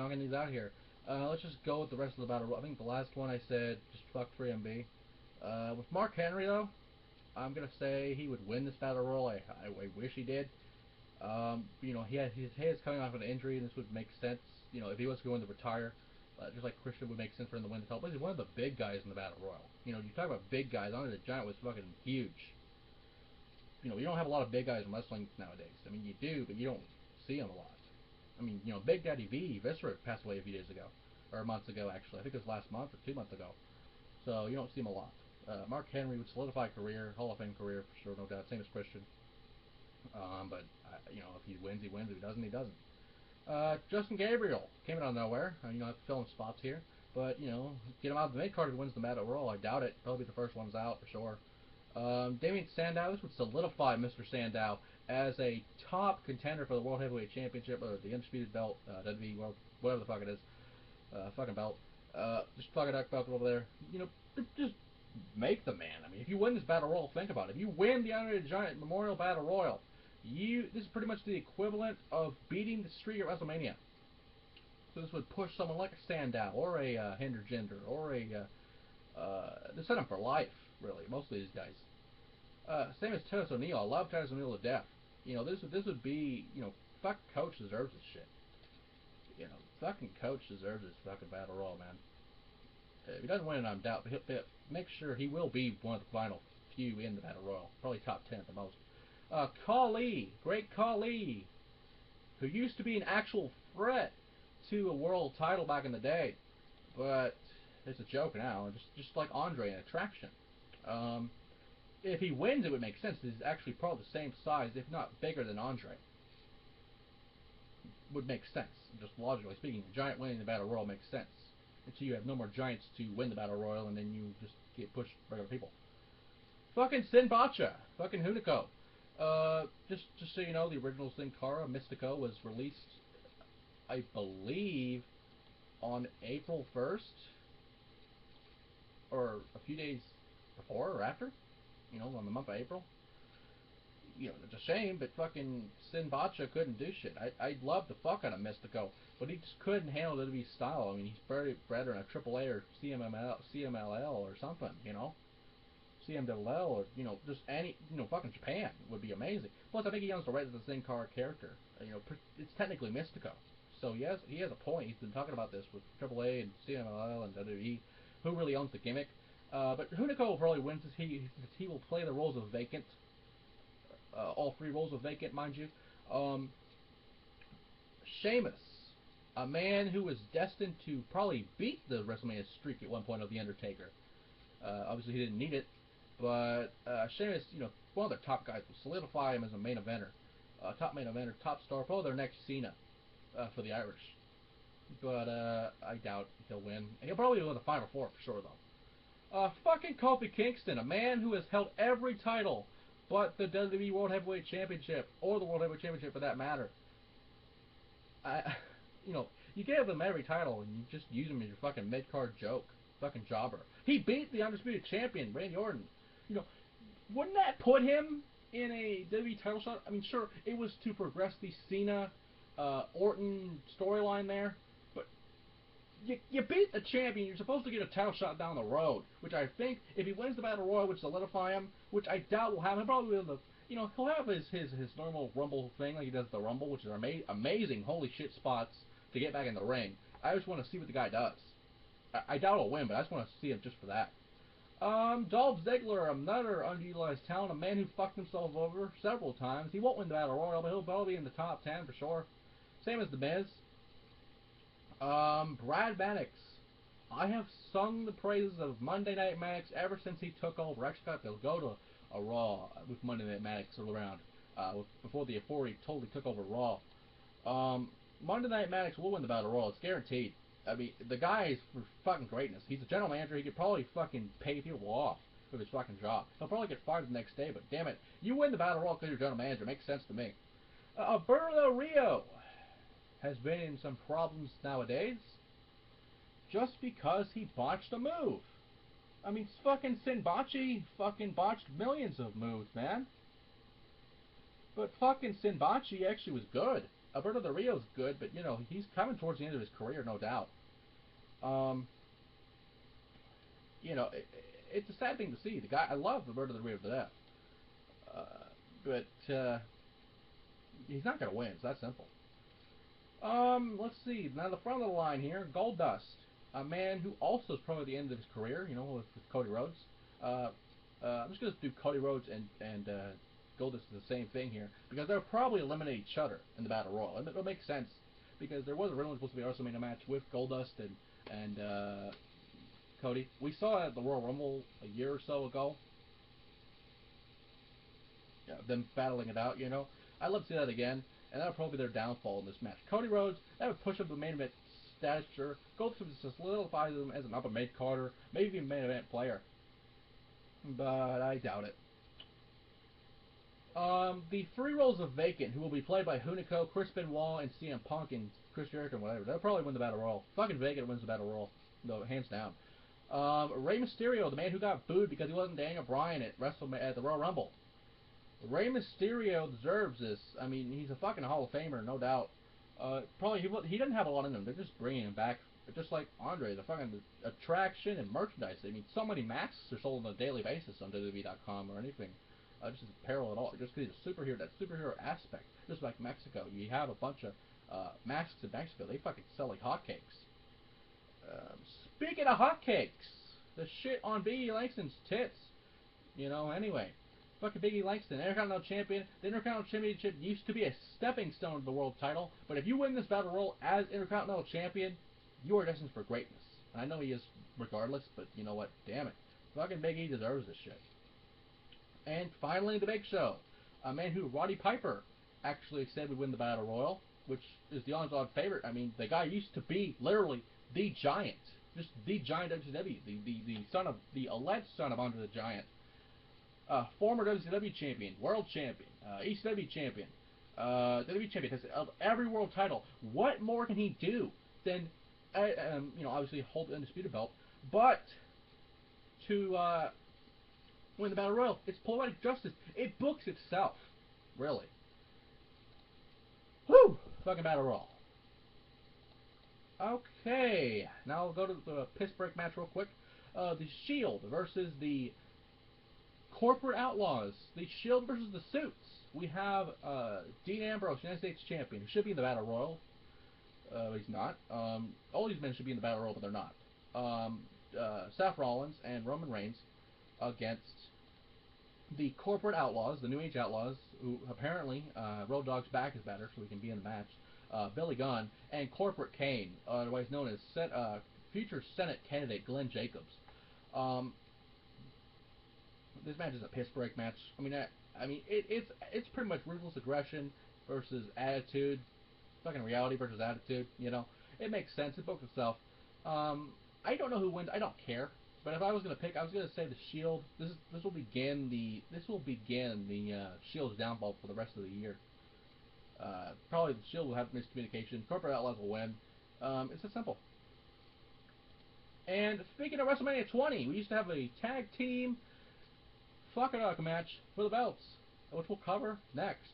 knocking these out here. Let's just go with the rest of the battle royal. I think the last one I said just fuck 3MB. With Mark Henry though, I'm gonna say he would win this battle royal. I wish he did. You know, his head is coming off an injury, and this would make sense. You know, if he was going to retire, just like Christian would make sense for him to win the title. But he's one of the big guys in the battle royal. You know, you talk about big guys. Andre the Giant was fucking huge. You know, you don't have a lot of big guys in wrestling nowadays. I mean, you do, but you don't see them a lot. I mean, you know, Big Daddy V, Viscera passed away a few days ago, or months ago actually. I think it was last month or 2 months ago. So you don't see him a lot. Mark Henry would solidify career, Hall of Fame career for sure, no doubt. Same as Christian. But you know, if he wins, he wins. If he doesn't, he doesn't. Justin Gabriel came out of nowhere. You know, I have to fill in spots here, but you know, get him out of the mid card if he wins the Battle Royal. I doubt it. Probably the first one's out for sure. Damien Sandow, this would solidify Mr. Sandow as a top contender for the World Heavyweight Championship, or the Undisputed Belt, WWE World, whatever the fuck it is, fucking belt. Just fucking that belt over there. You know, just make the man. I mean, if you win this Battle Royal, think about it. If you win the Andre the Giant Memorial Battle Royal, this is pretty much the equivalent of beating the streak at WrestleMania. So this would push someone like a Sandow or a Hinder Gender or a they set him for life, really. Most of these guys. Same as Titus O'Neil. I love Titus O'Neil to death. You know, this would be, you know, fuck Coach deserves this shit. You know, fucking Coach deserves this fucking Battle Royal, man. If he doesn't win it, I'm doubt, but he'll make sure he will be one of the final few in the Battle Royal. Probably top 10 at the most. Khali, great Khali, who used to be an actual threat to a world title back in the day, but it's a joke now, just like Andre, an attraction. If he wins, it would make sense. He's actually probably the same size, if not bigger than Andre. Would make sense, just logically speaking. The Giant winning the Battle Royal makes sense. Until you have no more Giants to win the Battle Royal, and then you just get pushed regular people. Fucking Sin Bacha, fucking Hunico. Just so you know, the original Sin Cara Mystico was released, I believe, on April 1st, or a few days before or after, you know, on the month of April. You know, it's a shame, but fucking Sin Bacha couldn't do shit. I'd love the fuck out of Mystico, but he just couldn't handle WWE style. I mean, he's better in a AAA or CMLL or something, you know. CMLL or, you know, just any, you know, fucking Japan would be amazing. Plus, I think he owns the rights to the Sin Cara character. You know, it's technically Mystico. So he has a point. He's been talking about this with AAA and CMLL and WWE. Who really owns the gimmick? But Hunico probably wins as he will play the roles of Vacant. All 3 roles of Vacant, mind you. Sheamus, a man who was destined to probably beat the WrestleMania streak at one point of The Undertaker. Obviously, he didn't need it, but Sheamus, you know, one of their top guys, will solidify him as a main eventer. Top main eventer, top star, probably their next Cena for the Irish. But I doubt he'll win. He'll probably win the Final Four for sure, though. Fucking Kofi Kingston, a man who has held every title but the WWE World Heavyweight Championship, or the World Heavyweight Championship for that matter. You know, you gave him every title and you just use him as your fucking mid-card joke. Fucking jobber. He beat the Undisputed Champion, Randy Orton. You know, wouldn't that put him in a WWE title shot? I mean, sure, it was to progress the Cena, Orton storyline there, but you beat the champion. You're supposed to get a title shot down the road, which I think, if he wins the Battle Royal, would solidify him, which I doubt will happen. He'll probably be able to, you know, he'll have his normal Rumble thing like he does the Rumble, which is amazing, holy shit spots to get back in the ring. I just want to see what the guy does. I doubt he'll win, but I just want to see him just for that. Dolph Ziggler, another underutilized talent, a man who fucked himself over several times. He won't win the Battle Royal, but he'll probably be in the top 10 for sure. Same as The Miz. Brad Maddox. I have sung the praises of Monday Night Maddox ever since he took over. Actually, they'll go to a Raw with Monday Night Maddox all around. Before the Euphoria totally took over Raw. Monday Night Maddox will win the Battle Royal. It's guaranteed. I mean, the guy is for fucking greatness. He's a general manager. He could probably fucking pay people off with his fucking job. He'll probably get fired the next day, but damn it, you win the Battle Royal because you're general manager. It makes sense to me. Alberto Del Rio has been in some problems nowadays just because he botched a move. I mean, fucking Sinbachi fucking botched millions of moves, man. But fucking Sinbachi actually was good. Alberto Del Rio's good, but you know he's coming towards the end of his career, no doubt. Um, you know, it's a sad thing to see. The guy, I love Alberto Del Rio to death, uh, but he's not going to win. It's that simple. Let's see. Now the front of the line here, Goldust, a man who also is probably at the end of his career. You know, with Cody Rhodes. Uh, I'm just going to do Cody Rhodes and Goldust is the same thing here because they'll probably eliminate each other in the Battle Royal, and it'll make sense because there was originally supposed to be a WrestleMania match with Goldust and Cody. We saw it at the Royal Rumble a year or so ago. Yeah, them battling it out. You know, I'd love to see that again, and that would probably be their downfall in this match. Cody Rhodes, that would push up the main event stature. Goldust would just solidify them as an upper mid carder, maybe even main event player, but I doubt it. The three roles of Vacant, who will be played by Hunico, Chris Benoit, and CM Punk, and Chris Jericho, and whatever. They'll probably win the Battle Royal. Fucking Vacant wins the Battle Royal, no, hands down. Rey Mysterio, the man who got booed because he wasn't Daniel Bryan at the Royal Rumble. Rey Mysterio deserves this. I mean, he's a fucking Hall of Famer, no doubt. Probably he doesn't have a lot in him. They're just bringing him back, just like Andre, the fucking attraction and merchandise. I mean, so many masks are sold on a daily basis on WWE.com or anything. Just as apparel at all. Just because he's a superhero, that superhero aspect. Just like Mexico, you have a bunch of masks in Mexico. They fucking sell like hotcakes. Speaking of hotcakes, the shit on Biggie Langston's tits. You know, anyway. Fucking Biggie Langston, Intercontinental Champion. The Intercontinental Championship used to be a stepping stone to the world title, but if you win this Battle Royal as Intercontinental Champion, you are destined for greatness. And I know he is regardless, but you know what? Damn it. Fucking Biggie deserves this shit. And finally, the Big Show. A man who Roddy Piper actually said would win the Battle Royal, which is the odds-on favorite. I mean, the guy used to be literally the Giant. Just the Giant WCW. The son of, the alleged son of Andre the Giant. Former WCW champion, world champion, ECW champion, WWE champion, has held every world title. What more can he do than, you know, obviously hold the undisputed belt, but to win the Battle Royal? It's poetic justice. It books itself, really. Whew! Fucking Battle Royal. Okay, now we'll go to the piss break match real quick. The Shield versus the Corporate Outlaws, the Shield versus the Suits. We have Dean Ambrose, United States Champion, who should be in the Battle Royal. He's not. All these men should be in the Battle Royal, but they're not. Seth Rollins and Roman Reigns against the Corporate Outlaws, the New Age Outlaws, who apparently Road Dogg's back is better, so he can be in the match. Billy Gunn and Corporate Kane, otherwise known as future Senate candidate Glenn Jacobs. This match is a piss break match. I mean, it's pretty much ruthless aggression versus attitude, fucking reality versus attitude. You know, it makes sense. It books itself. I don't know who wins. I don't care. But if I was gonna pick, I was gonna say the Shield. This will begin the Shield's downfall for the rest of the year. Probably the Shield will have miscommunication. Corporate Outlaws will win. It's that simple. And speaking of WrestleMania 20, we used to have a tag team fuck it up match for the belts, which we'll cover next.